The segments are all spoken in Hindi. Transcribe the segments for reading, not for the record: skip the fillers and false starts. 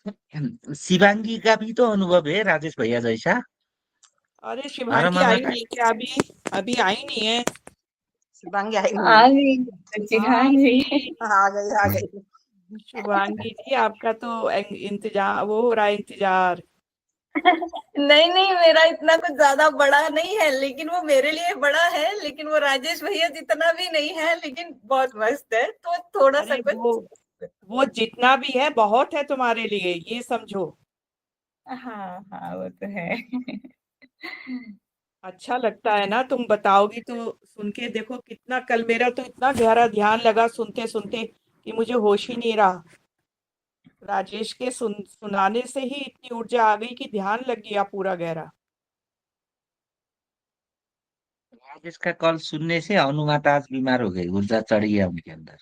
शिवांगी का भी तो अनुभव है राजेश भैया जैसा। अरे हमारा शिवांगी मामा आई का। नहीं क्या अभी? अभी आई नहीं है? शिवांगी आई नहीं आ है। गई जी, हाँ हाँ जी। जी। हाँ, आ गई आ गई। शुभांगी जी आपका तो इंतजार वो हो रहा है, इंतजार। नहीं नहीं, मेरा इतना कुछ ज्यादा बड़ा नहीं है, लेकिन वो मेरे लिए बड़ा है, लेकिन वो राजेश भैया जितना भी नहीं है, लेकिन बहुत मस्त है, तो थोड़ा सा अरे कुछ। वो जितना भी है बहुत है तुम्हारे लिए, ये समझो। हाँ हाँ, वो तो है। अच्छा लगता है ना, तुम बताओगी तो सुन के देखो कितना, कल मेरा तो इतना गहरा ध्यान लगा सुनते सुनते कि मुझे होश ही नहीं रहा। राजेश के सुनाने से ही इतनी ऊर्जा आ गई कि ध्यान लग गया पूरा गहरा। राजेश का कॉल सुनने से अनुमाता आज बीमार हो गई, ऊर्जा चढ़ गया उनके अंदर। जब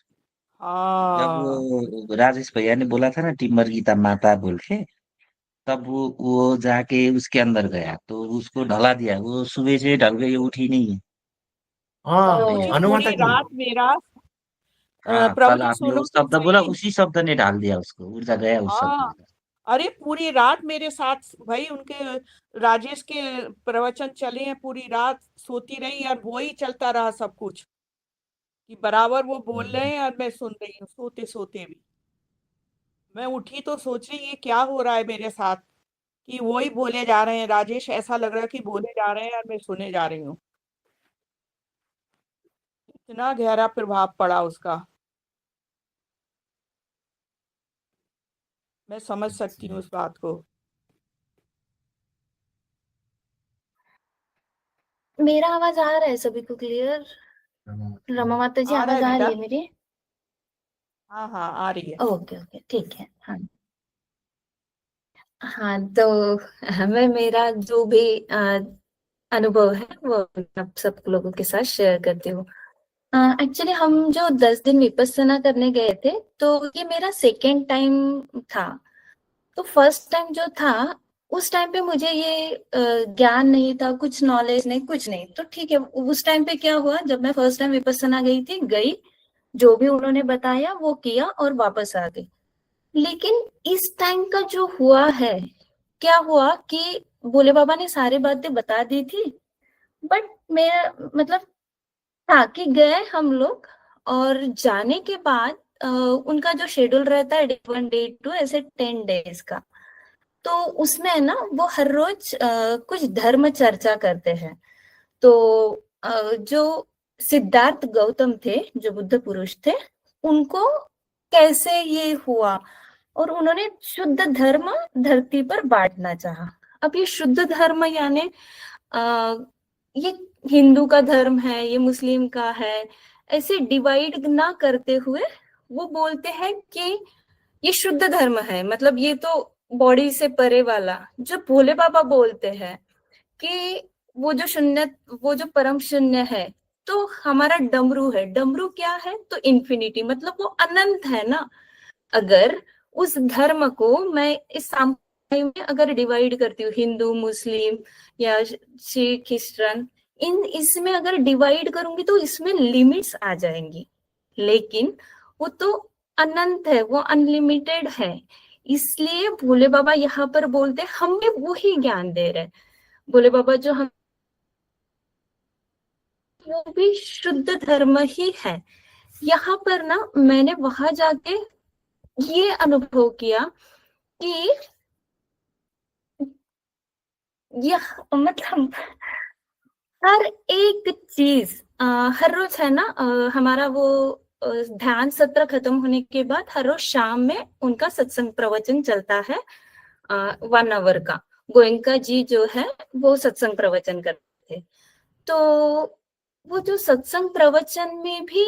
हाँ। वो राजेश भैया ने बोला था ना टिम्बर गीता माता बोल के, तब वो जाके उसके अंदर गया तो उसको ढला दिया। वो सुबह से ढल गई, उठी नहीं है। ओ, हाँ, पूरी हनुमाता पूरी की। रात मेरा हाँ, प्रभु कल जी आपने सुनो वो तो शब्द बोला, सही। उसी शब्द ने ढाल दिया उसको, ऊर्जा गया उस शब्द हाँ। का। अरे पूरी रात मेरे साथ भाई उनके राजेश के प्रवचन चले हैं, पूरी रात सोती रही और वो ही चलता रहा सब कुछ, कि बराबर वो बोल रहे हैं और मैं सुन रही हूँ सोते सोते भी। मैं उठी तो सोच रही ये क्या हो रहा है मेरे साथ, कि वो ही बोले जा रहे हैं, राजेश ऐसा लग रहा है कि बोले जा रहे हैं और मैं सुने जा रही हूँ। इतना गहरा प्रभाव पड़ा उसका, मैं समझ सकती हूँ उस बात को। मेरा आवाज आ रहा है सभी को क्लियर? रमा माता जी, आ रहा आवाज है आ रही बेटा। है मेरी? हाँ हाँ आ रही है। ओके ओके, ठीक है। हाँ हाँ, तो मैं मेरा जो भी अनुभव है वो आप सब लोगों के साथ शेयर करती हूँ। एक्चुअली हम जो 10 दिन विपस्सना करने गए थे, तो ये मेरा सेकेंड टाइम था। तो फर्स्ट टाइम जो था, उस टाइम पे मुझे ये ज्ञान नहीं था, कुछ नॉलेज नहीं, कुछ नहीं। तो ठीक है, उस टाइम पे क्या हुआ, जब मैं फर्स्ट टाइम विपस्सना गई, जो भी उन्होंने बताया वो किया और वापस आ गई। लेकिन इस टाइम का जो हुआ है, क्या हुआ कि भोले बाबा ने सारी बातें बता दी थी, बट मेरा मतलब था कि गए हम लोग, और जाने के बाद उनका जो शेड्यूल रहता है डे 1 डे 2 ऐसे 10 डेज का, तो उसमें है ना वो हर रोज कुछ धर्म चर्चा करते हैं। तो जो सिद्धार्थ गौतम थे, जो बुद्ध पुरुष थे, उनको कैसे ये हुआ, और उन्होंने शुद्ध धर्म धरती पर बांटना चाहा। अब ये शुद्ध धर्म यानी ये हिंदू का धर्म है, ये मुस्लिम का है, ऐसे डिवाइड ना करते हुए वो बोलते हैं कि ये शुद्ध धर्म है, मतलब ये तो बॉडी से परे वाला, जो भोले बाबा बोलते हैं कि वो जो शून्य, वो जो परम शून्य है, तो हमारा डमरू है। डमरू क्या है? तो इन्फिनिटी, मतलब वो अनंत है ना। अगर उस धर्म को मैं इस सांप्रदाय में अगर डिवाइड करती हूँ, हिंदू मुस्लिम या सिख ख्रिस्टन, इन इसमें अगर डिवाइड करूंगी तो इसमें लिमिट्स आ जाएंगी। लेकिन वो तो अनंत है, वो अनलिमिटेड है। इसलिए भोले बाबा यहाँ पर बोलते हमें वही ज्ञान दे रहे हैं। भोले बाबा जो हम, वो भी शुद्ध धर्म ही है। यहाँ पर ना मैंने वहां जाके ये अनुभव किया कि यह मतलब हर एक चीज हर रोज है ना, हमारा वो ध्यान सत्र खत्म होने के बाद हर रोज शाम में उनका सत्संग प्रवचन चलता है, 1 आवर का। गोयंका जी जो है वो सत्संग प्रवचन करते थे। तो वो जो सत्संग प्रवचन में भी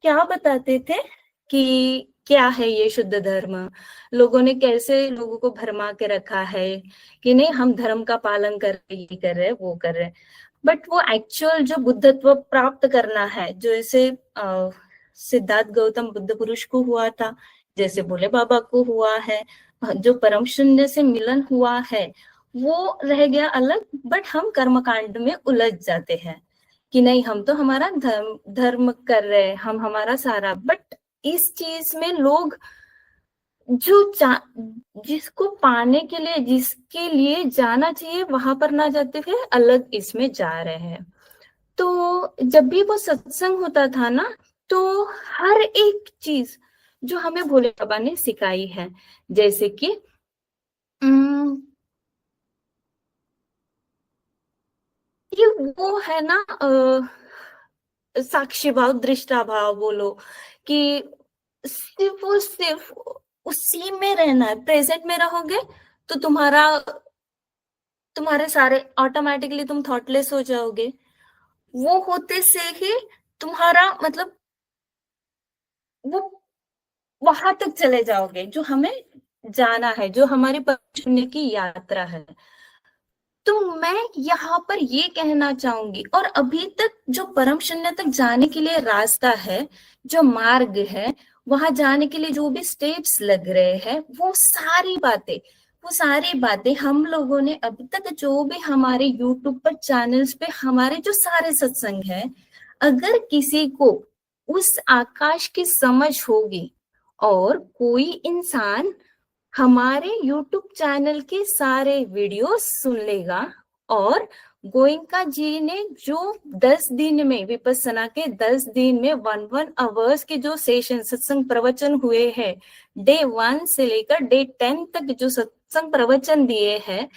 क्या बताते थे कि क्या है ये शुद्ध धर्म, लोगों ने कैसे लोगों को भरमा के रखा है कि नहीं हम धर्म का पालन कर रहे, ये कर रहे, वो कर रहे। बट वो एक्चुअल जो बुद्धत्व प्राप्त करना है, जो ऐसे सिद्धार्थ गौतम बुद्ध पुरुष को हुआ था, जैसे भोले बाबा को हुआ है, जो परम शून्य से मिलन हुआ है, वो रह गया अलग। बट हम कर्मकांड में उलझ जाते हैं कि नहीं हम तो हमारा धर्म धर्म कर रहे हैं, हम हमारा सारा। बट इस चीज में लोग जो जिसको पाने के लिए, जिसके लिए जाना चाहिए वहां पर ना जाते हुए अलग इसमें जा रहे हैं। तो जब भी वो सत्संग होता था ना, तो हर एक चीज जो हमें भोले बाबा ने सिखाई है, जैसे कि ये वो है ना, साक्षी भाव, दृष्टा भाव बोलो, कि सिर्फ और सिर्फ उसी में रहना है। प्रेजेंट में रहोगे तो तुम्हारे सारे ऑटोमेटिकली तुम थॉटलेस हो जाओगे। वो होते से ही तुम्हारा मतलब वो वहां तक चले जाओगे जो हमें जाना है, जो हमारी परम की यात्रा है। तो मैं यहाँ पर ये कहना चाहूंगी, और अभी तक जो परम शून्य तक जाने के लिए रास्ता है, जो मार्ग है, वहां जाने के लिए जो भी स्टेप्स लग रहे हैं, वो सारी बातें हम लोगों ने अभी तक जो भी हमारे यूट्यूब पर चैनल्स पे हमारे जो सारे सत्संग है, अगर किसी को उस आकाश की समझ होगी और कोई इंसान हमारे YouTube चैनल के सारे वीडियोस सुन लेगा, और गोयंका जी ने जो 10 दिन में, विपस्सना के 10 दिन में 1 आवर्स के जो सेशन सत्संग प्रवचन हुए हैं, डे 1 से लेकर डे 10 तक जो सत्संग प्रवचन दिए हैं,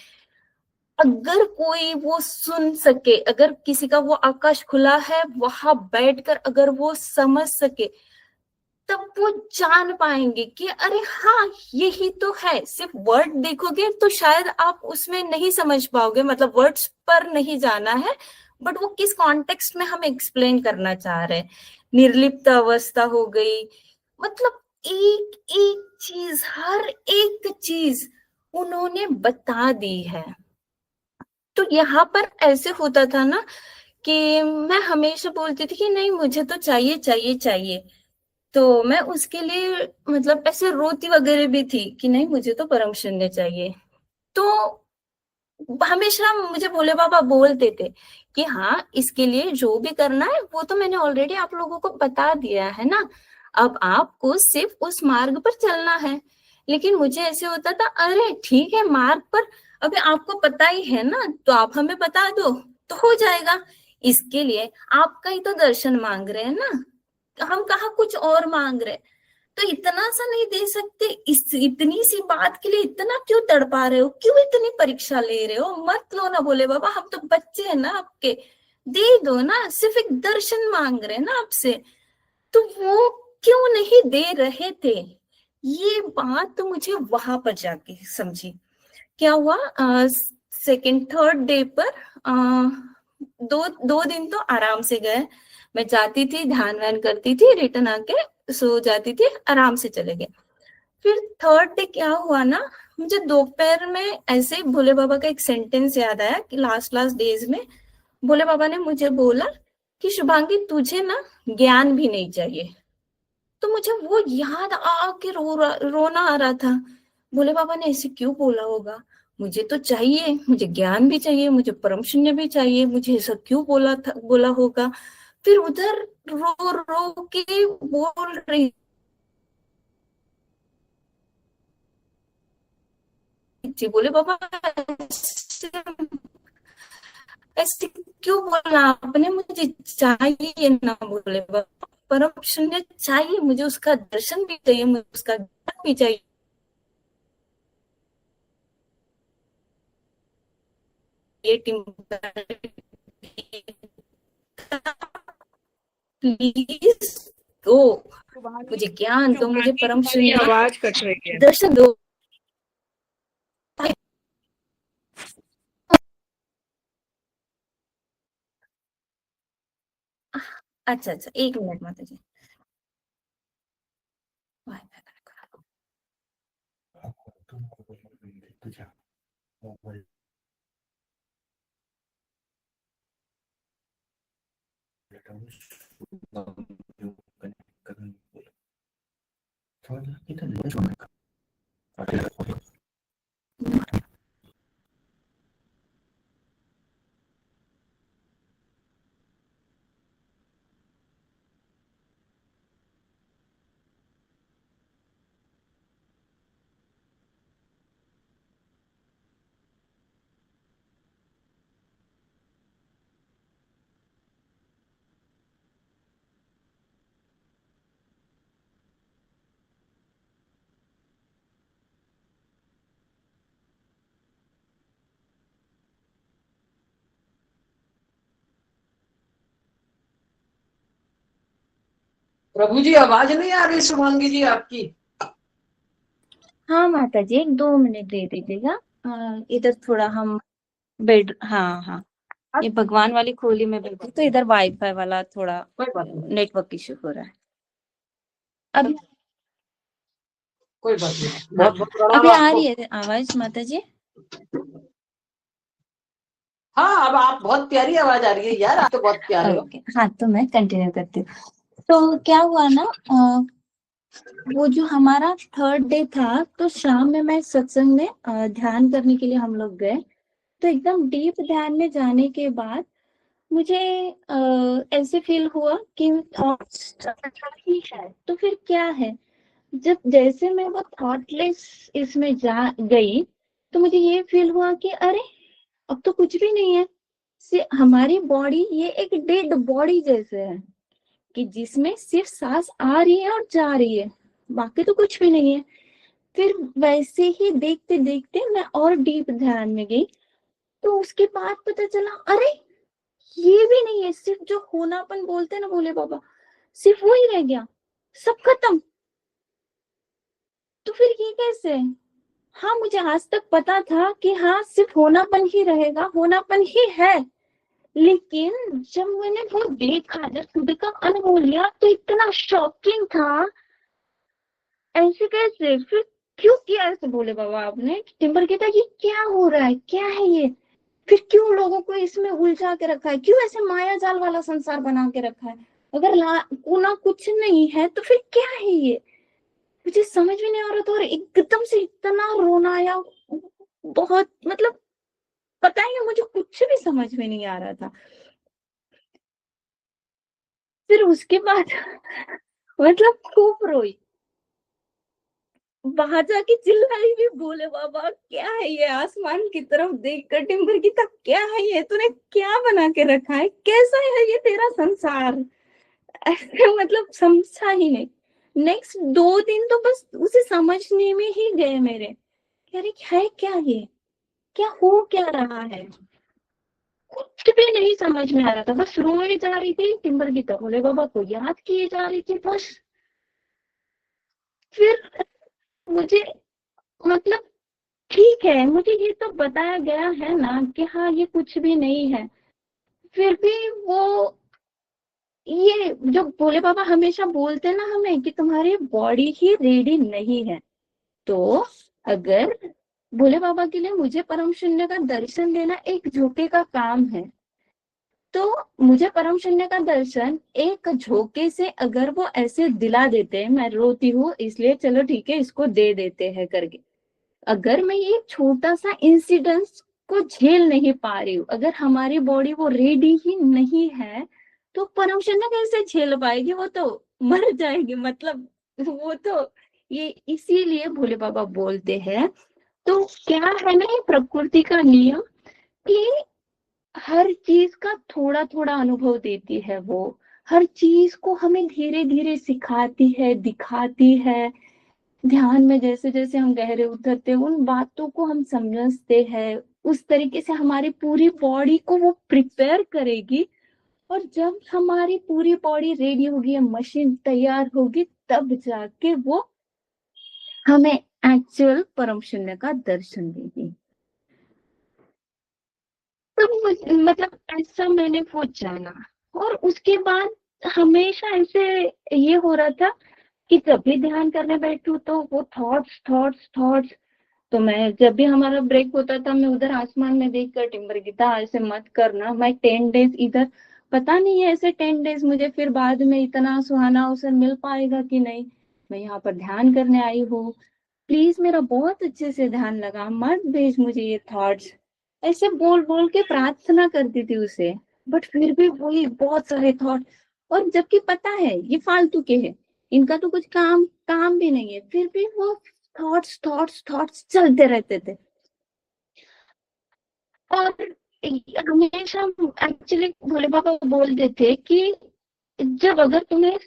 अगर कोई वो सुन सके, अगर किसी का वो आकाश खुला है, वहां बैठकर अगर वो समझ सके, तब वो जान पाएंगे कि अरे हाँ, यही तो है। सिर्फ वर्ड देखोगे तो शायद आप उसमें नहीं समझ पाओगे, मतलब वर्ड्स पर नहीं जाना है, बट वो किस कॉन्टेक्स्ट में हम एक्सप्लेन करना चाह रहे हैं। निर्लिप्त अवस्था हो गई, मतलब एक एक चीज, हर एक चीज उन्होंने बता दी है। तो यहाँ पर ऐसे होता था ना कि मैं हमेशा बोलती थी कि नहीं, मुझे तो चाहिए चाहिए चाहिए। तो मैं उसके लिए मतलब ऐसे रोती वगैरह भी थी कि नहीं, मुझे तो परम शून्य चाहिए। तो हमेशा मुझे भोले बाबा बोलते थे कि हाँ, इसके लिए जो भी करना है वो तो मैंने ऑलरेडी आप लोगों को बता दिया है ना, अब आपको सिर्फ उस मार्ग पर चलना है। लेकिन मुझे ऐसे होता था, अरे ठीक है, मार्ग पर अभी आपको पता ही है ना, तो आप हमें बता दो तो हो जाएगा। इसके लिए आपका ही तो दर्शन मांग रहे हैं ना, हम कहाँ कुछ और मांग रहे। तो इतना सा नहीं दे सकते? इतनी सी बात के लिए इतना क्यों तड़पा रहे हो, क्यों इतनी परीक्षा ले रहे हो? मत लो ना बोले बाबा, हम तो बच्चे हैं ना आपके, दे दो ना, सिर्फ एक दर्शन मांग रहे हैं ना आपसे। तो वो क्यों नहीं दे रहे थे? ये बात तो मुझे वहां पर जाके समझी। क्या हुआ, सेकेंड थर्ड डे पर दो दो दिन तो आराम से गए। मैं जाती थी, ध्यान व्यान करती थी, रिटर्न आके सो जाती थी, आराम से चले गए। फिर थर्ड डे क्या हुआ ना, मुझे दोपहर में ऐसे भोले बाबा का एक सेंटेंस याद आया कि लास्ट लास्ट डेज में भोले बाबा ने मुझे बोला कि शुभांगी, तुझे ना ज्ञान भी नहीं चाहिए। तो मुझे वो याद आके रोना आ रहा था। भोले बाबा ने ऐसे क्यों बोला होगा? मुझे तो चाहिए, मुझे ज्ञान भी चाहिए, मुझे परम शून्य भी चाहिए, मुझे ऐसा क्यों बोला होगा? फिर उधर रो रो के बोल रही थी, बोले बाबा ऐसे क्यों बोला आपने? मुझे चाहिए ना बोले बाबा, परम शून्य चाहिए, मुझे उसका दर्शन भी चाहिए, मुझे उसका ज्ञान भी चाहिए। प्लीज दो, मुझे ज्ञान दो, मुझे परम तुम्हारी शून्य आवाज कट रही है। दर्शन दो। अच्छा अच्छा, 1 मिनट माता जी। प्रभु जी आवाज नहीं आ रही शुभांगी जी आपकी? हाँ माता जी, 1-2 मिनट दे दीजिएगा। इधर थोड़ा हम बेड, हाँ हाँ, ये भगवान वाली खोली में बैठी तो इधर वाईफाई वाला थोड़ा कोई बात नहीं, नेटवर्क इश्यू हो रहा है। अब कोई बात नहीं, हाँ, बहुत बहुत प्रणाम अभी आ आपको। रही है आवाज माता जी? हाँ, अब आप बहुत प्यारी आवाज आ रही है यार, आप तो बहुत प्यारे हो। ओके, हाँ तो मैं कंटिन्यू करती हूँ। तो क्या हुआ ना, वो जो हमारा 3rd डे था, तो शाम में मैं सत्संग में ध्यान करने के लिए हम लोग गए। तो एकदम डीप ध्यान में जाने के बाद मुझे ऐसे फील हुआ कि ही है, तो फिर क्या है, जब जैसे मैं वो थॉटलेस इसमें जा गई, तो मुझे ये फील हुआ कि अरे अब तो कुछ भी नहीं है। हमारी बॉडी ये एक डेड बॉडी जैसे है कि जिसमें सिर्फ सांस आ रही है और जा रही है, बाकी तो कुछ भी नहीं है। फिर वैसे ही देखते देखते मैं और डीप ध्यान में गई, तो उसके बाद पता चला अरे ये भी नहीं है, सिर्फ जो होनापन बोलते हैं ना भोले बाबा, सिर्फ वो ही रह गया, सब खत्म। तो फिर ये कैसे? हाँ, मुझे आज तक पता था कि हाँ सिर्फ होनापन ही रहेगा, होनापन ही है, लेकिन जब मैंने वो देखा, जब खुद का अनुभव लिया, तो इतना शॉकिंग था। ऐसे कैसे? फिर क्यों किया ऐसे भोले बाबा आपने? टिम्बर कहता ये क्या हो रहा है, क्या है ये? फिर क्यों लोगों को इसमें उलझा के रखा है, क्यों ऐसे माया जाल वाला संसार बना के रखा है? अगर ना कुछ नहीं है तो फिर क्या है ये? मुझे समझ में नहीं आ रहा था, और एकदम से इतना रोना आया, बहुत, मतलब पता ही नहीं, मुझे कुछ भी समझ में नहीं आ रहा था। फिर उसके बाद मतलब खूब रोई, वहां जाके चिल्लाई भी, बोले बाबा क्या है ये? आसमान की तरफ देख कर टिम्बर की तक, क्या है ये? तूने क्या बना के रखा है? कैसा है ये तेरा संसार? ऐसे मतलब समझा ही नहीं। नेक्स्ट 2 दिन तो बस उसे समझने में ही गए मेरे, अरे है क्या ये, क्या हो क्या रहा है? कुछ भी नहीं समझ में आ रहा था, बस रोए जा रही थी, टिम्बर की तरफ भोले बाबा को याद किए जा रही थी बस। फिर मुझे, मतलब ठीक है, मुझे ये तो बताया गया है ना कि हाँ ये कुछ भी नहीं है, फिर भी वो, ये जो भोले बाबा हमेशा बोलते हैं ना हमें कि तुम्हारी बॉडी ही रेडी नहीं है, तो अगर भोले बाबा के लिए मुझे परम शून्य का दर्शन देना एक झोंके का काम है, तो मुझे परम शून्य का दर्शन एक झोंके से अगर वो ऐसे दिला देते हैं, मैं रोती हूँ इसलिए चलो ठीक है इसको दे देते हैं करके, अगर मैं ये छोटा सा इंसिडेंस को झेल नहीं पा रही हूँ, अगर हमारी बॉडी वो रेडी ही नहीं है, तो परम शून्य कैसे झेल पाएगी? वो तो मर जाएगी, मतलब वो तो, ये इसीलिए भोले बाबा बोलते हैं। तो क्या है ना, ये प्रकृति का नियम कि हर चीज का थोड़ा थोड़ा अनुभव देती है, वो हर चीज को हमें धीरे धीरे सिखाती है, दिखाती है। ध्यान में जैसे जैसे हम गहरे उतरते हैं, उन बातों को हम समझते हैं, उस तरीके से हमारी पूरी बॉडी को वो प्रिपेयर करेगी, और जब हमारी पूरी बॉडी रेडी होगी, मशीन तैयार होगी, तब जाके वो हमें एक्चुअल परम शून्य का दर्शन देगी। तो मतलब ऐसा मैंने वो जाना, और उसके बाद हमेशा ऐसे ये हो रहा था कि जब भी ध्यान करने बैठूं तो वो थॉट्स थॉट्स थॉट्स। तो मैं जब भी हमारा ब्रेक होता था, मैं उधर आसमान में देख कर, टिम्बर गीता ऐसे मत करना, मैं 10 डेज इधर, पता नहीं है ऐसे 10 डेज मुझे फिर बाद में इतना सुहाना अवसर मिल पाएगा कि नहीं, मैं यहाँ पर ध्यान करने आई हूँ, प्लीज मेरा बहुत अच्छे से ध्यान लगा, मत भेज मुझे ये थॉट्स, ऐसे बोल बोल के प्रार्थना करती थी उसे, बट फिर भी वही बहुत सारे थॉट, और जबकि पता है ये फालतू के हैं, इनका तो कुछ काम काम भी नहीं है, फिर भी वो थॉट्स थॉट्स थॉट्स चलते रहते थे। और हमेशा एक्चुअली भोले बाबा बोलते थे कि जब अगर तुम्हें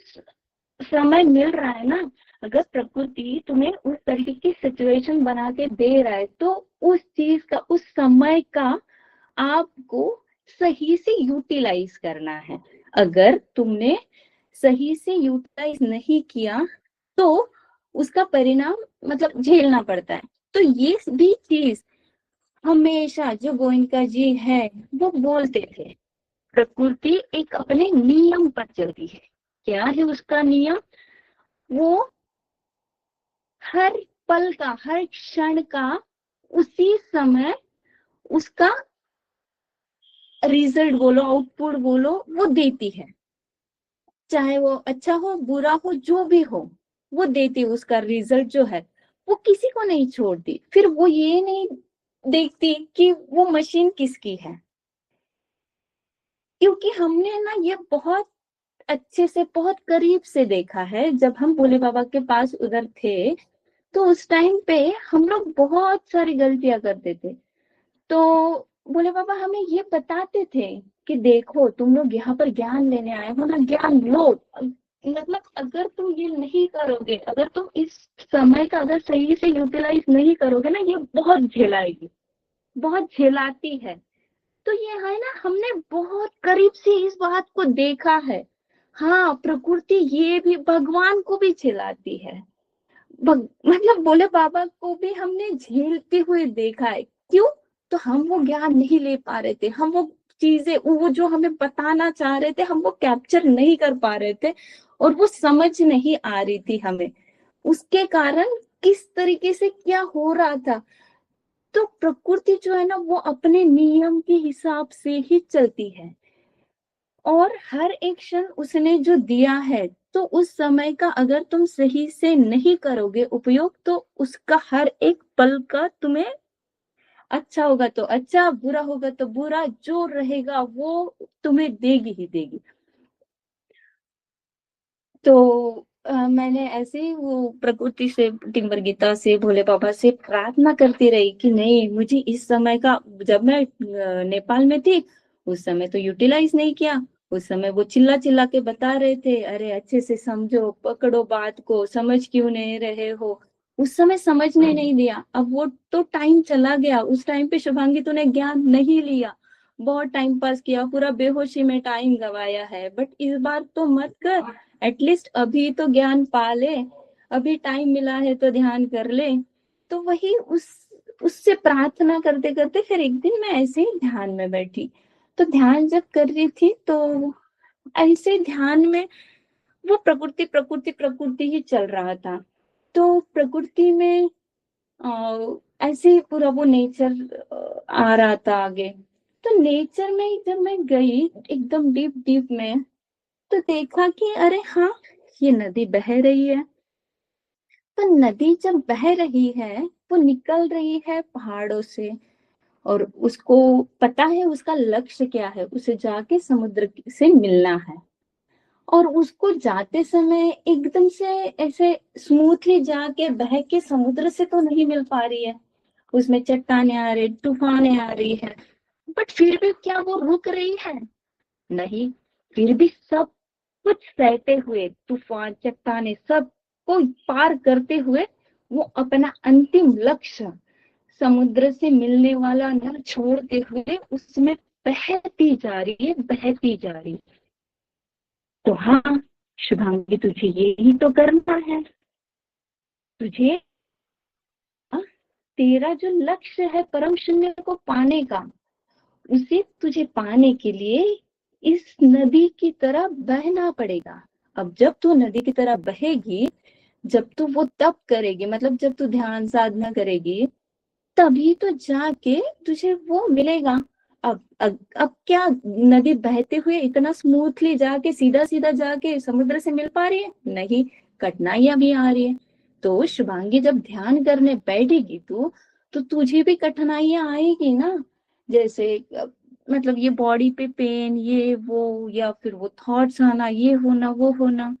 समय मिल रहा है ना, अगर प्रकृति तुम्हें उस तरीके की सिचुएशन बना के दे रहा है, तो उस चीज का, उस समय का आपको सही से यूटिलाइज करना है। अगर तुमने सही से यूटिलाइज नहीं किया तो उसका परिणाम मतलब झेलना पड़ता है। तो ये भी चीज हमेशा जो गोयनका जी है वो बोलते थे, प्रकृति एक अपने नियम पर चलती है। क्या है उसका नियम? वो हर पल का, हर क्षण का उसी समय उसका रिजल्ट बोलो, आउटपुट बोलो, वो देती है। चाहे वो अच्छा हो, बुरा हो, जो भी हो, वो देती। उसका रिजल्ट जो है वो किसी को नहीं छोड़ती। फिर वो ये नहीं देखती कि वो मशीन किसकी है, क्योंकि हमने ना ये बहुत अच्छे से, बहुत करीब से देखा है। जब हम भोले बाबा के पास उधर थे तो उस टाइम पे हम लोग बहुत सारी गलतियां करते थे। तो भोले बाबा हमें ये बताते थे कि देखो तुम लोग यहाँ पर ज्ञान लेने आए हो ना, ज्ञान लो। मतलब अगर तुम ये नहीं करोगे, अगर तुम इस समय का अगर सही से यूटिलाइज नहीं करोगे ना, ये बहुत झेलाएगी, बहुत झेलाती है। तो ये है ना, हमने बहुत करीब से इस बात को देखा है। हाँ, प्रकृति ये भी भगवान को भी झेलाती है। मतलब भोले बाबा को भी हमने झेलते हुए देखा है। क्यों? तो हम वो ज्ञान नहीं ले पा रहे थे, हम वो चीजें, वो जो हमें बताना चाह रहे थे, हम वो कैप्चर नहीं कर पा रहे थे, और वो समझ नहीं आ रही थी हमें। उसके कारण किस तरीके से क्या हो रहा था। तो प्रकृति जो है ना, वो अपने नियम के हिसाब से ही चलती है, और हर एक क्षण उसने जो दिया है, तो उस समय का अगर तुम सही से नहीं करोगे उपयोग, तो उसका हर एक पल का तुम्हें अच्छा होगा तो अच्छा, बुरा होगा तो बुरा, जो रहेगा वो तुम्हें देगी ही देगी। तो मैंने ऐसे ही वो प्रकृति से, टिम्बर गीता से, भोले बाबा से प्रार्थना करती रही कि नहीं, मुझे इस समय का, जब मैं नेपाल में थी उस समय तो यूटिलाइज नहीं किया। उस समय वो चिल्ला चिल्ला के बता रहे थे, अरे अच्छे से समझो, पकड़ो बात को, समझ क्यों नहीं रहे हो। उस समय समझने नहीं दिया। अब वो तो टाइम चला गया, उस टाइम पे शुभांगी तूने ज्ञान नहीं लिया, बहुत टाइम पास किया, पूरा बेहोशी में टाइम गवाया है। बट इस बार तो मत कर, एटलीस्ट अभी तो ज्ञान पा ले, अभी टाइम मिला है तो ध्यान कर ले। तो वही उससे प्रार्थना करते करते फिर एक दिन मैं ऐसे ही ध्यान में बैठी। तो ध्यान जब कर रही थी तो ऐसे ध्यान में वो प्रकृति प्रकृति प्रकृति ही चल रहा था। तो प्रकृति में ऐसे ही पूरा वो नेचर आ रहा था आगे। तो नेचर में जब मैं गई एकदम डीप डीप में, तो देखा कि अरे हाँ, ये नदी बह रही है। तो नदी जब बह रही है, वो निकल रही है पहाड़ों से, और उसको पता है उसका लक्ष्य क्या है, उसे जाके समुद्र से मिलना है। और उसको जाते समय एकदम से ऐसे स्मूथली जाके बह के समुद्र से तो नहीं मिल पा रही है, उसमें चट्टाने आ रही, तूफाने आ रही है। बट फिर भी क्या वो रुक रही है? नहीं, फिर भी सब कुछ सहते हुए, तूफान, चट्टाने, सब को पार करते हुए वो अपना अंतिम लक्ष्य, समुद्र से मिलने वाला न छोड़ते हुए उसमें बहती जा रही है, बहती जा रही है। तो हाँ शुभांगी, तुझे यही तो करना है। तुझे तेरा जो लक्ष्य है परम शून्य को पाने का, उसे तुझे पाने के लिए इस नदी की तरह बहना पड़ेगा। अब जब तू नदी की तरह बहेगी, जब तू वो तप करेगी, मतलब जब तू ध्यान साधना करेगी, तभी तो जाके तुझे वो मिलेगा। अब क्या नदी बहते हुए इतना स्मूथली जाके सीधा सीधा जाके समुद्र से मिल पा रही है? नहीं, कठिनाइयां भी आ रही है। तो शुभांगी जब ध्यान करने बैठेगी तू, तो तुझे भी कठिनाइयां आएगी ना। जैसे मतलब ये बॉडी पे पेन, ये वो, या फिर वो थॉट्स आना, ये होना वो होना।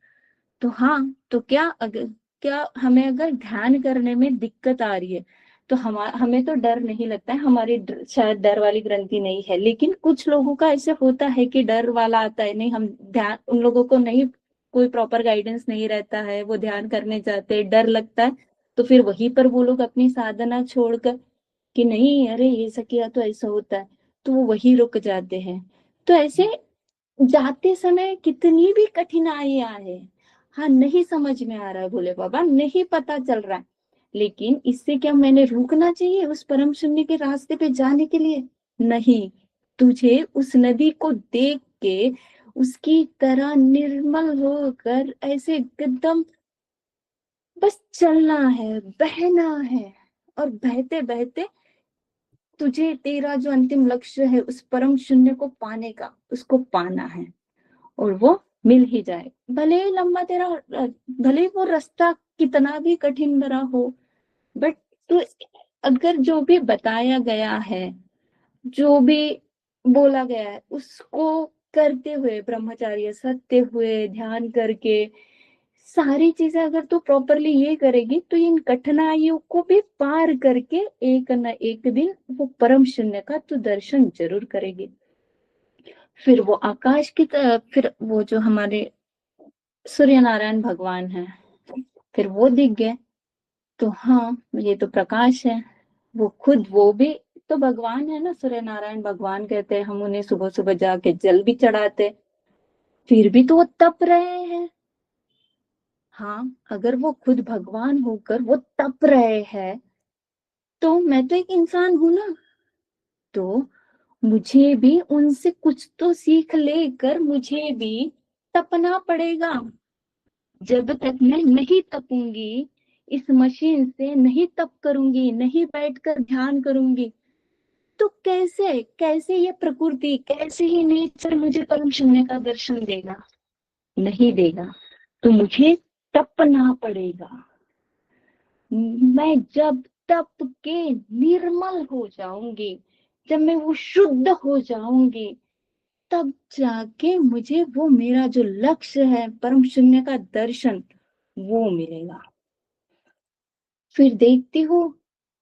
तो हाँ, तो क्या हमें अगर ध्यान करने में दिक्कत आ रही है, तो हमें तो डर नहीं लगता है, हमारी शायद डर वाली ग्रंथि नहीं है। लेकिन कुछ लोगों का ऐसे होता है कि डर वाला आता है, नहीं हम ध्यान, उन लोगों को नहीं, कोई प्रॉपर गाइडेंस नहीं रहता है, वो ध्यान करने जाते हैं, डर लगता है। तो फिर वहीं पर वो लोग अपनी साधना छोड़कर कि नहीं, अरे ये ऐसा किया तो ऐसा होता है, तो वो वही रुक जाते हैं। तो ऐसे जाते समय कितनी भी कठिनाइयां आए, हाँ नहीं समझ में आ रहा है भोले बाबा, नहीं पता चल रहा है, लेकिन इससे क्या मैंने रुकना चाहिए उस परम शून्य के रास्ते पे जाने के लिए? नहीं, तुझे उस नदी को देख के उसकी तरह निर्मल होकर ऐसे एकदम बस चलना है, बहना है, और बहते बहते तुझे तेरा जो अंतिम लक्ष्य है उस परम शून्य को पाने का, उसको पाना है, और वो मिल ही जाए। भले ही लंबा तेरा, भले ही वो रास्ता कितना भी कठिन भरा हो, बट तू अगर जो भी बताया गया है, जो भी बोला गया है, उसको करते हुए, ब्रह्मचर्य सत्य हुए, ध्यान करके सारी चीजें अगर तू प्रॉपरली ये करेगी, तो इन कठिनाइयों को भी पार करके एक न एक दिन वो परम शून्य का तू दर्शन जरूर करेगी। फिर वो आकाश की तरफ, फिर वो जो हमारे सूर्य नारायण भगवान है, फिर वो दिख गए, तो हाँ ये तो प्रकाश है, वो खुद वो भी तो भगवान है ना, सूर्य नारायण भगवान कहते हैं, हम उन्हें सुबह सुबह जाके जल भी चढ़ाते, फिर भी तो वो तप रहे हैं। हाँ, अगर वो खुद भगवान होकर वो तप रहे हैं, तो मैं तो एक इंसान हूं ना, तो मुझे भी उनसे कुछ तो सीख लेकर मुझे भी तपना पड़ेगा। जब तक मैं नहीं तपूंगी, इस मशीन से नहीं तप करूंगी, नहीं बैठकर ध्यान करूंगी, तो कैसे कैसे ये प्रकृति, कैसे ही नेचर मुझे परम शून्य का दर्शन देगा? नहीं देगा। तो मुझे तपना पड़ेगा। मैं जब तप के निर्मल हो जाऊंगी, जब मैं वो शुद्ध हो जाऊंगी, तब जाके मुझे वो मेरा जो लक्ष्य है परम शून्य का दर्शन, वो मिलेगा। फिर देखती हूँ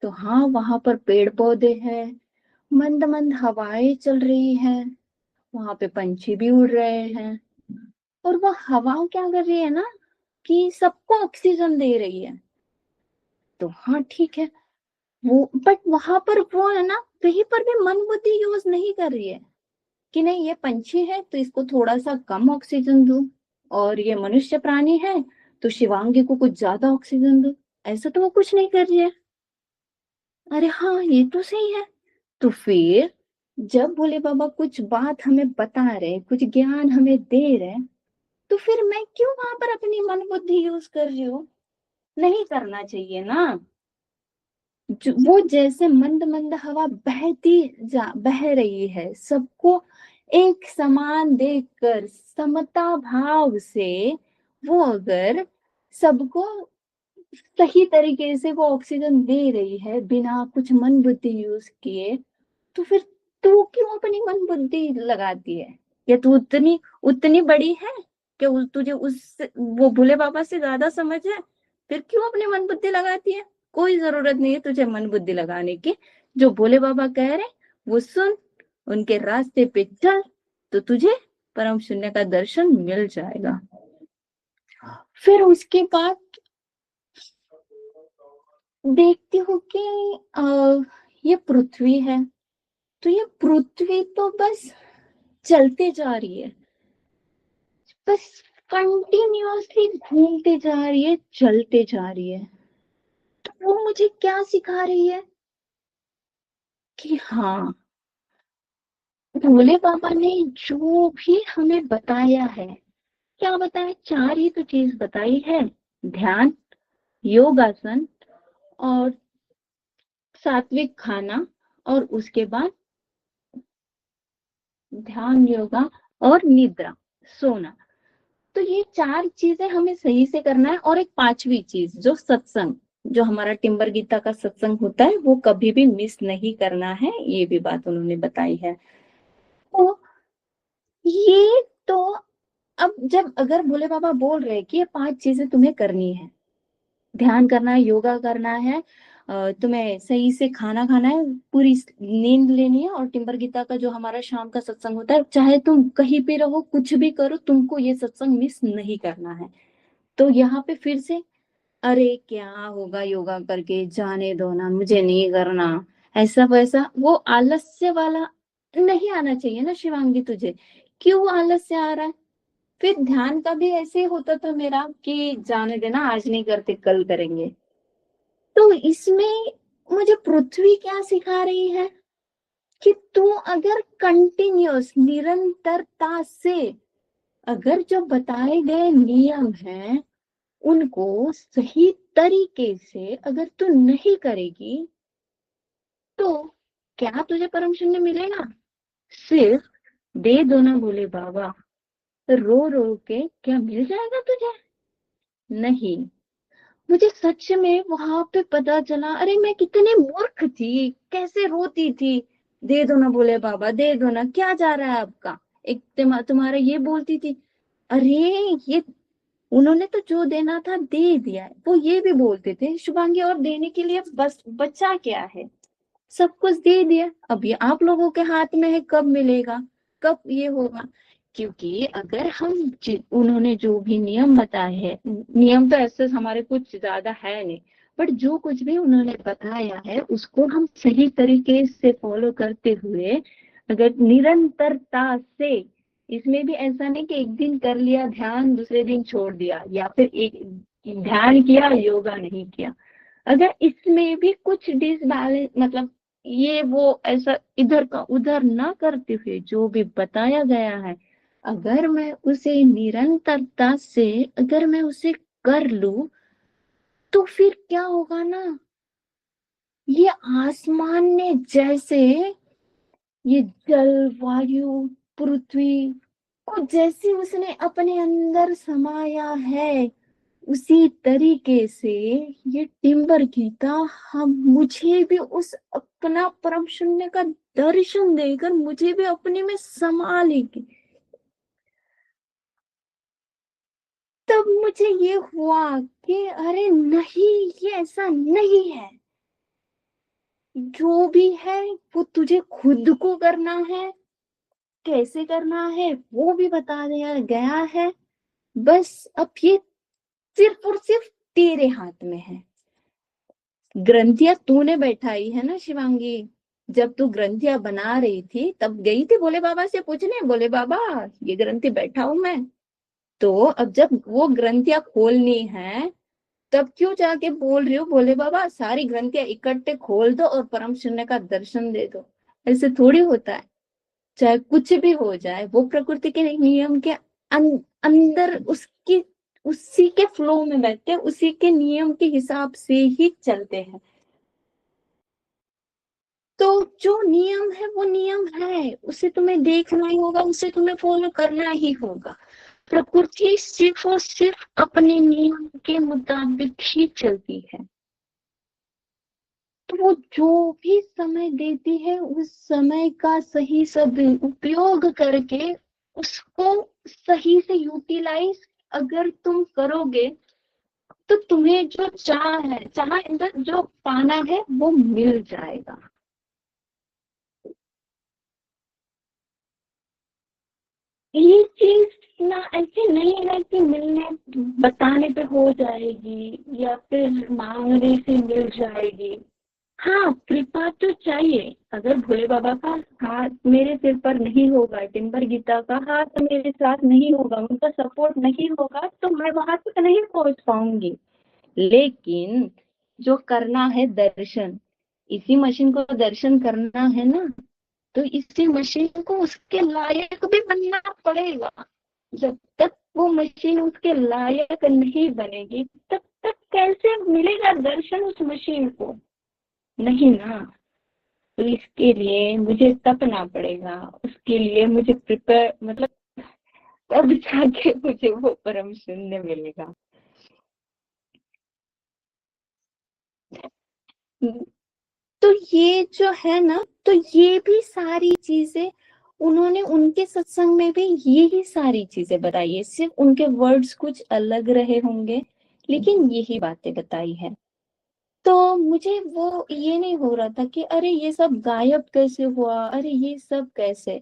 तो हाँ, वहां पर पेड़ पौधे हैं, मंद मंद हवाएं चल रही है, वहां पे पंछी भी उड़ रहे हैं, और वो हवा क्या कर रही है ना, कि सबको ऑक्सीजन दे रही है। तो हाँ ठीक है, वो बट वहां पर वो है ना, कहीं पर भी मन बुद्धि यूज नहीं कर रही है कि नहीं ये पंछी है तो इसको थोड़ा सा कम ऑक्सीजन दो, और ये मनुष्य प्राणी है तो शिवांगी को कुछ ज्यादा ऑक्सीजन दो। ऐसा तो वो कुछ नहीं कर रही है। अरे हाँ, ये तो सही है। तो फिर जब भोले बाबा कुछ बात हमें बता रहे, कुछ ज्ञान हमें दे रहे, तो फिर मैं क्यों वहां पर अपनी मन बुद्धि यूज कर रही हूँ? नहीं करना चाहिए ना। वो जैसे मंद मंद हवा बह रही है, सबको एक समान देखकर समता भाव से, वो अगर सबको सही तरीके से वो ऑक्सीजन दे रही है बिना कुछ मन बुद्धि यूज किए, तो फिर तू क्यों अपनी मन बुद्धि लगाती है? या तू उतनी उतनी बड़ी है कि तुझे उस वो भोले बाबा से ज्यादा समझ है? फिर क्यों अपनी मन बुद्धि लगाती है? कोई जरूरत नहीं है तुझे मन बुद्धि लगाने की। जो भोले बाबा कह रहे वो सुन, उनके रास्ते पे चल, तो तुझे परम शून्य का दर्शन मिल जाएगा। फिर उसके बाद देखती हूँ कि ये पृथ्वी है, तो ये पृथ्वी तो बस चलते जा रही है, बस कंटिन्यूअसली घूमते जा रही है, चलते जा रही है। तो वो मुझे क्या सिखा रही है कि हाँ, भोले बाबा ने जो भी हमें बताया है, क्या बताया? चार ही तो चीज बताई है, ध्यान, योगासन, और सात्विक खाना, और उसके बाद ध्यान, योगा और निद्रा, सोना। तो ये चार चीजें हमें सही से करना है। और एक पांचवी चीज जो सत्संग, जो हमारा टिम्बर गीता का सत्संग होता है, वो कभी भी मिस नहीं करना है, ये भी बात उन्होंने बताई है। तो ये तो अब जब अगर भोले बाबा बोल रहे कि ये पांच चीजें तुम्हें करनी है, ध्यान करना है, योगा करना है, तुम्हें सही से खाना खाना है, पूरी नींद लेनी है, और टिम्बर गीता का जो हमारा शाम का सत्संग होता है, चाहे तुम कहीं पे रहो, कुछ भी करो, तुमको ये सत्संग मिस नहीं करना है। तो यहाँ पे फिर से, अरे क्या होगा योगा करके, जाने दो ना, मुझे नहीं करना, ऐसा वैसा वो आलस्य वाला नहीं आना चाहिए ना शिवांगी तुझे, क्यों आलस्य आ रहा है? फिर ध्यान का भी ऐसे ही होता था मेरा कि जाने देना, आज नहीं करते कल करेंगे। तो इसमें मुझे पृथ्वी क्या सिखा रही है कि तू अगर कंटिन्यूअस निरंतरता से अगर जो बताए गए नियम हैं उनको सही तरीके से अगर तू नहीं करेगी तो क्या तुझे परम शून्य मिलेगा? सिर्फ दे दो ना भोले बाबा, रो रो के क्या मिल जाएगा तुझे? नहीं। मुझे सच में वहां पे पता चला, अरे मैं कितनी मूर्ख थी, कैसे रोती थी, दे दो ना भोले बाबा, दे दो ना, क्या जा रहा है आपका? एक तुम्हारा ये बोलती थी, अरे ये उन्होंने तो जो देना था दे दिया है। वो ये भी बोलते थे, शुभांगी और देने के लिए बस बचा क्या है, सब कुछ दे दिया, अब ये आप लोगों के हाथ में है, कब मिलेगा, कब ये होगा। क्योंकि अगर हम उन्होंने जो भी नियम बताए हैं, नियम तो ऐसे हमारे कुछ ज्यादा है नहीं, बट जो कुछ भी उन्होंने बताया है उसको हम सही तरीके से फॉलो करते हुए अगर निरंतरता से, इसमें भी ऐसा नहीं कि एक दिन कर लिया ध्यान दूसरे दिन छोड़ दिया, या फिर एक ध्यान किया योगा नहीं किया, अगर इसमें भी कुछ डिसबैलेंस मतलब ये वो ऐसा इधर का उधर ना करते हुए जो भी बताया गया है, अगर मैं उसे निरंतरता से अगर मैं उसे कर लूं तो फिर क्या होगा ना, ये आसमान ने जैसे ये जल वायु पृथ्वी को जैसे उसने अपने अंदर समाया है, उसी तरीके से ये टिम्बर गीता हम मुझे भी उस अपना परम शून्य का दर्शन देकर मुझे भी अपने में समा लेगी। तब मुझे ये हुआ कि अरे नहीं, ये ऐसा नहीं है, जो भी है वो तुझे खुद को करना है, कैसे करना है वो भी बता दिया गया है, बस अब ये सिर्फ और सिर्फ तेरे हाथ में है। ग्रंथियां तूने बैठाई है ना शिवांगी, जब तू ग्रंथियां बना रही थी तब गई थी भोले बाबा से पूछने, भोले बाबा ये ग्रंथि बैठाऊं मैं? तो अब जब वो ग्रंथियां खोलनी है तब क्यों जाके बोल रही हो भोले बाबा सारी ग्रंथियां इकट्ठे खोल दो और परम शून्य का दर्शन दे दो? ऐसे थोड़ी होता है। चाहे कुछ भी हो जाए वो प्रकृति के नियम के अंदर उसकी उसी के फ्लो में बैठते हैं, उसी के नियम के हिसाब से ही चलते हैं। तो जो नियम है वो नियम है, उसे तुम्हें देखना ही होगा, उसे तुम्हें फॉलो करना ही होगा। प्रकृति सिर्फ और सिर्फ अपने नियम के मुताबिक ही चलती है। तो वो जो भी समय देती है उस समय का सही उपयोग करके उसको सही से यूटिलाइज अगर तुम करोगे तो तुम्हें जो चाह जो पाना है वो मिल जाएगा। ये चीज ना ऐसे नहीं है कि मिलने बताने पे हो जाएगी या फिर मांगने से मिल जाएगी। हाँ, कृपा तो चाहिए। अगर भोले बाबा का हाथ मेरे सिर पर नहीं होगा, टिम्बर गीता का हाथ मेरे साथ नहीं होगा, उनका सपोर्ट नहीं होगा तो मैं वहां तक नहीं पहुंच पाऊंगी। लेकिन जो करना है दर्शन, इसी मशीन को दर्शन करना है ना, तो इसी मशीन को उसके लायक भी बनना पड़ेगा। जब तक वो मशीन उसके लायक नहीं बनेगी तब तक कैसे मिलेगा दर्शन उस मशीन को? नहीं ना। तो इसके लिए मुझे तपना पड़ेगा, उसके लिए मुझे प्रिपेयर मतलब तब जाके मुझे वो परम शून्य मिलेगा। तो ये जो है ना, तो ये भी सारी चीजें उन्होंने उनके सत्संग में भी यही सारी चीजें बताई है, सिर्फ उनके वर्ड्स कुछ अलग रहे होंगे लेकिन यही बातें बताई है। तो मुझे वो ये नहीं हो रहा था कि अरे ये सब गायब कैसे हुआ, अरे ये सब कैसे।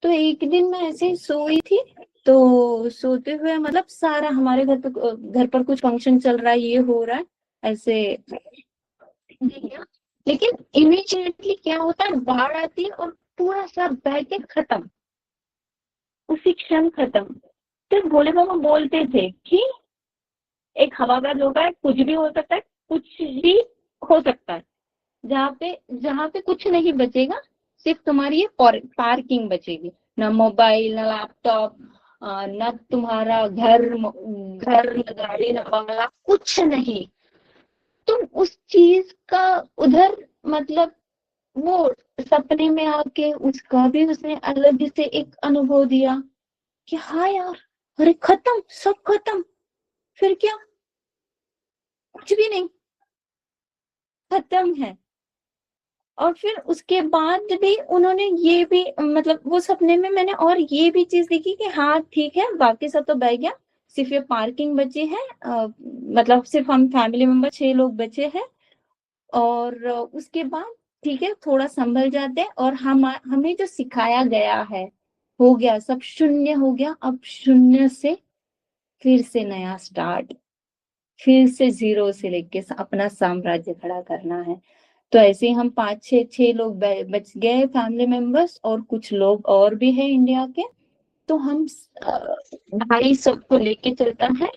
तो एक दिन मैं ऐसे ही सोई थी, तो सोते हुए मतलब सारा हमारे घर पर कुछ फंक्शन चल रहा है, ये हो रहा है ऐसे, लेकिन इमीडिएटली क्या होता है, बाढ़ आती है और पूरा सब बह के खत्म। उसी क्षण खत्म। तो भोले बाबा बोलते थे कि एक हवा का झोंका है, कुछ भी हो सकता है, कुछ भी हो सकता है। जहाँ पे कुछ नहीं बचेगा, सिर्फ तुम्हारी ये पार्किंग बचेगी। ना मोबाइल, ना लैपटॉप, ना तुम्हारा घर, न गाड़ी, ना बंगला, कुछ नहीं। तुम उस चीज का उधर मतलब वो सपने में आके उसका भी उसने अलग से एक अनुभव दिया कि हाँ यार, अरे खत्म, सब खत्म, फिर क्या, कुछ भी नहीं, खत्म है। और फिर उसके बाद भी उन्होंने ये भी मतलब वो सपने में मैंने और ये भी चीज देखी कि हाँ ठीक है, बाकी सब तो बह गया, सिर्फ ये पार्किंग बची है। मतलब सिर्फ हम फैमिली मेंबर 6 लोग बचे हैं। और उसके बाद ठीक है, थोड़ा संभल जाते हैं। और हमें जो सिखाया गया है, हो गया, सब शून्य हो गया। अब शून्य से फिर से नया स्टार्ट, फिर से जीरो से लेके अपना साम्राज्य खड़ा करना है। तो ऐसे ही हम 5-6 लोग बच गए फैमिली मेंबर्स, और कुछ लोग और भी है इंडिया के। तो हम भाई सबको लेके चलता है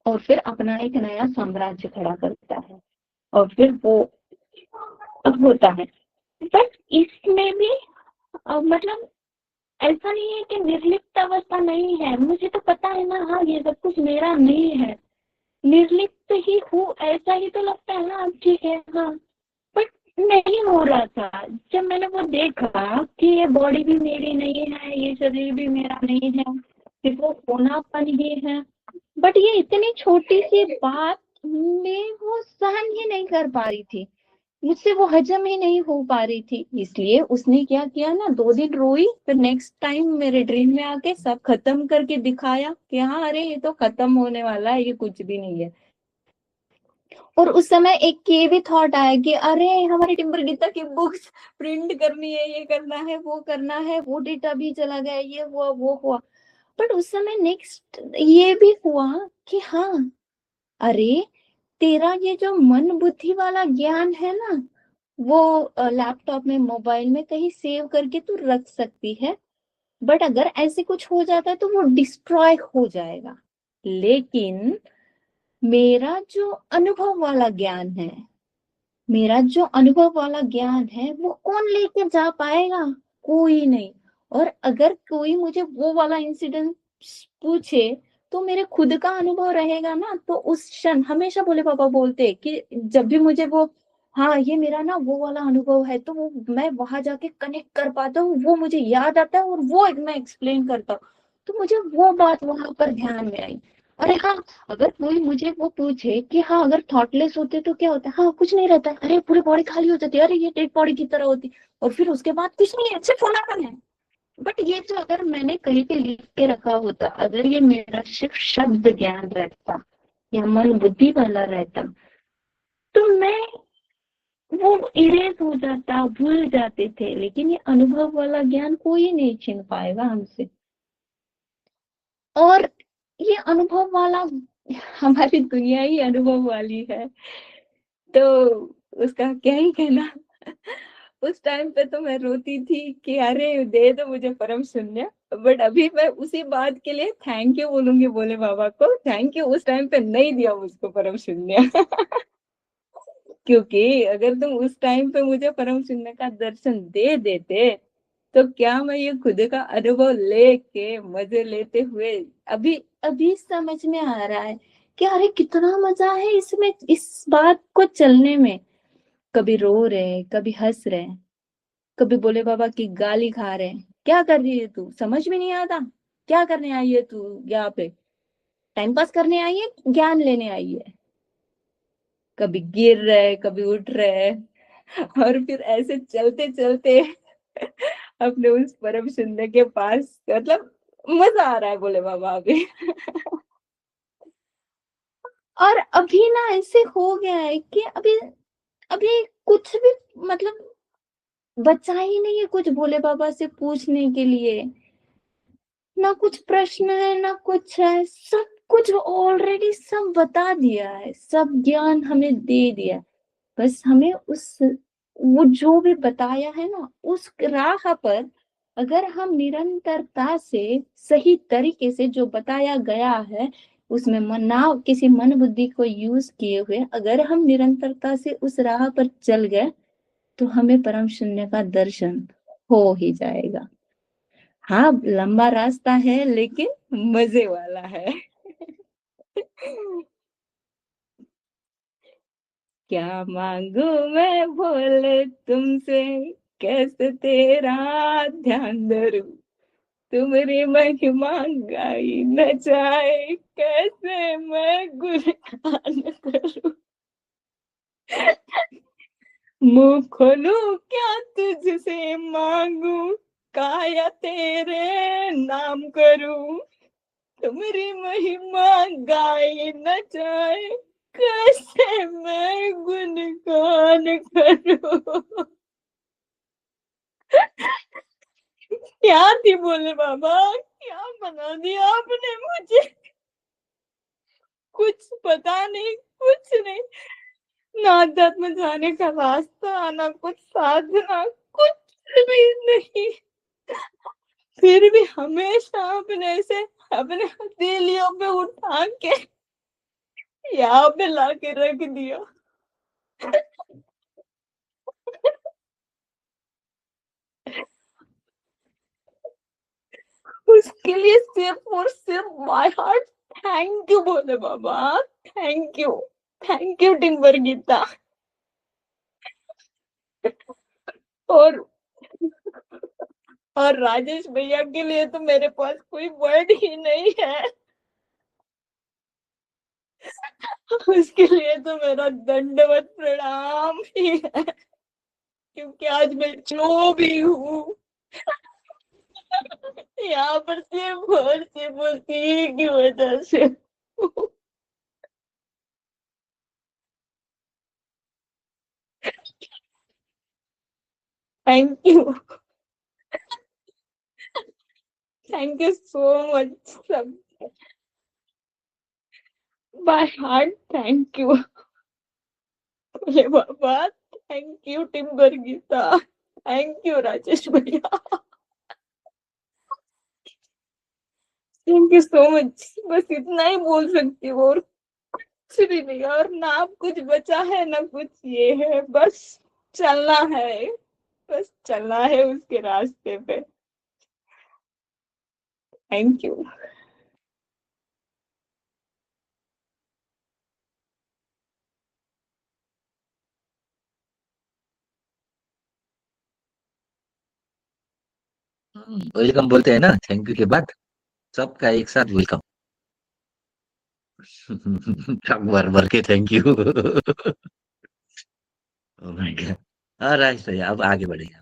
और फिर अपना एक नया साम्राज्य खड़ा करता है, और फिर वो अब होता है। बट इसमें भी मतलब ऐसा नहीं है कि निर्लिप्त अवस्था नहीं है। मुझे तो पता है ना, हाँ ये सब कुछ मेरा नहीं है, निर्लिप्त ही हूँ, ऐसा ही तो लगता है ना। अब ठीक है, हाँ, बट नहीं हो रहा था। जब मैंने वो देखा कि ये बॉडी भी मेरी नहीं है, ये शरीर भी मेरा नहीं है, सिर्फ वो होनापन ही है। बट ये इतनी छोटी सी बात में वो सहन ही नहीं कर पा रही थी, मुझसे वो हजम ही नहीं हो पा रही थी। इसलिए उसने क्या किया ना, 2 दिन रोई, फिर नेक्स्ट टाइम मेरे ड्रीम में आके सब खत्म करके दिखाया कि हाँ अरे ये तो खत्म होने वाला है, ये कुछ भी नहीं है। और उस समय एक ये भी थॉट आया कि अरे हमारी टिम्बर गीता की बुक्स प्रिंट करनी है, ये करना है, वो करना है, वो डेटा भी चला गया, ये हुआ वो हुआ। बट उस समय नेक्स्ट ये भी हुआ कि हाँ अरे तेरा ये जो मन बुद्धि वाला ज्ञान है ना, वो लैपटॉप में, मोबाइल में कहीं सेव करके तू रख सकती है। बट अगर ऐसे कुछ हो जाता है तो वो डिस्ट्रॉय हो जाएगा। लेकिन मेरा जो अनुभव वाला ज्ञान है, मेरा जो अनुभव वाला ज्ञान है, वो कौन लेके जा पाएगा? कोई नहीं। और अगर कोई मुझे वो वाला इंसिडेंट पूछे तो मेरे खुद का अनुभव रहेगा ना। तो उस क्षण हमेशा भोले बाबा बोलते हैं कि जब भी मुझे वो, हाँ ये मेरा ना वो वाला अनुभव है, तो वो मैं वहां जाके कनेक्ट कर पाता हूँ, वो मुझे याद आता है और वो मैं एक्सप्लेन करता हूँ। तो मुझे वो बात वहां पर ध्यान में आई। अरे हाँ, अगर कोई मुझे वो पूछे कि हाँ अगर थॉटलेस होते तो क्या होता है, हाँ कुछ नहीं रहता है, अरे पूरी बॉडी खाली हो जाती है, अरे ये डेड बॉडी की तरह होती, और फिर उसके बाद कुछ नहीं है, सिर्फ होनापन है। बट ये जो अगर मैंने कहीं पे लिख के रखा होता, अगर ये मेरा सिर्फ शब्द ज्ञान रहता या मन बुद्धि वाला रहता, तो मैं वो इरेज हो जाता, भूल जाते थे। लेकिन ये अनुभव वाला ज्ञान कोई नहीं छीन पाएगा हमसे। और ये अनुभव वाला, हमारी दुनिया ही अनुभव वाली है, तो उसका क्या ही कहना। उस टाइम पे तो मैं रोती थी कि अरे दे दो मुझे परम शून्य। बट अभी मैं उसी बात के लिए थैंक यू बोलूंगी भोले बाबा को, थैंक यू उस टाइम पे नहीं दिया मुझको परम शून्य। क्योंकि अगर तुम उस टाइम पे मुझे परम शून्य का दर्शन दे देते, तो क्या मैं ये खुद का अनुभव लेके मजे लेते हुए, अभी अभी समझ में आ रहा है कि अरे कितना मजा है इसमें, इस बात को चलने में। कभी रो रहे, कभी हंस रहे, कभी भोले बाबा की गाली खा रहे, क्या कर रही है तू, समझ में नहीं आता, क्या करने आई है तू यहाँ पे, टाइम पास करने आई है, ज्ञान लेने आई है। कभी गिर रहे, कभी उठ रहे, और फिर ऐसे चलते चलते अपने उस परम सुंदर के पास, मतलब मजा आ रहा है बोले बाबा अभी। और अभी ना ऐसे हो गया है कि अभी अभी कुछ भी मतलब बचा ही नहीं है कुछ भोले बाबा से पूछने के लिए। ना कुछ प्रश्न है, ना कुछ है, सब कुछ ऑलरेडी सब बता दिया है, सब ज्ञान हमें दे दिया। बस हमें उस, वो जो भी बताया है ना, उस राह पर अगर हम निरंतरता से सही तरीके से जो बताया गया है उसमें ना किसी मन बुद्धि को यूज किए हुए अगर हम निरंतरता से उस राह पर चल गए तो हमें परम शून्य का दर्शन हो ही जाएगा। हाँ, लंबा रास्ता है लेकिन मजे वाला है। क्या मांगू मैं भोले तुमसे, कैसे तेरा ध्यान धरूं, तुम्हारी महिमा गाई न जाए, कैसे मैं गुणगान करूं। मुंह खोलूं क्या तुझसे मांगू, काया तेरे नाम करूं, तुम्हारी महिमा गाई न जाए, कैसे मैं गुणगान करूं। क्या थी बोले बाबा, क्या बना दिया आपने मुझे, कुछ पता नहीं, कुछ नहीं, ना अध्यात्म जाने का रास्ता, ना कुछ साधना, कुछ भी नहीं। फिर भी हमेशा अपने से अपने हथेलियों पे उठा के यहाँ पे लाके रख दिया। उसके लिए सिर्फ और सिर्फ माय हार्ट थैंक यू बोले बाबा, थैंक यू टिम्बर गीता। और राजेश भैया के लिए तो मेरे पास कोई वर्ड ही नहीं है। उसके लिए तो मेरा दंडवत प्रणाम ही है, क्योंकि आज मैं जो भी हूँ यहाँ पर सिर्फ उसी की वजह से। थैंक यू सो मच सब, बाय हार्ट थैंक यू बोले बाबा, थैंक यू टिम्बर गीता, थैंक यू राजेश भैया, थैंक यू सो मच। बस इतना ही बोल सकती हूँ और कुछ भी नहीं, और ना कुछ बचा है ना कुछ ये है, बस चलना है, बस चलना है उसके रास्ते पे। Thank you. वेलकम बोलते हैं ना थैंक यू के बाद, सबका एक साथ वेलकम। भर भर के thank you. Oh my God. Right, अब आगे बढ़ेंगे।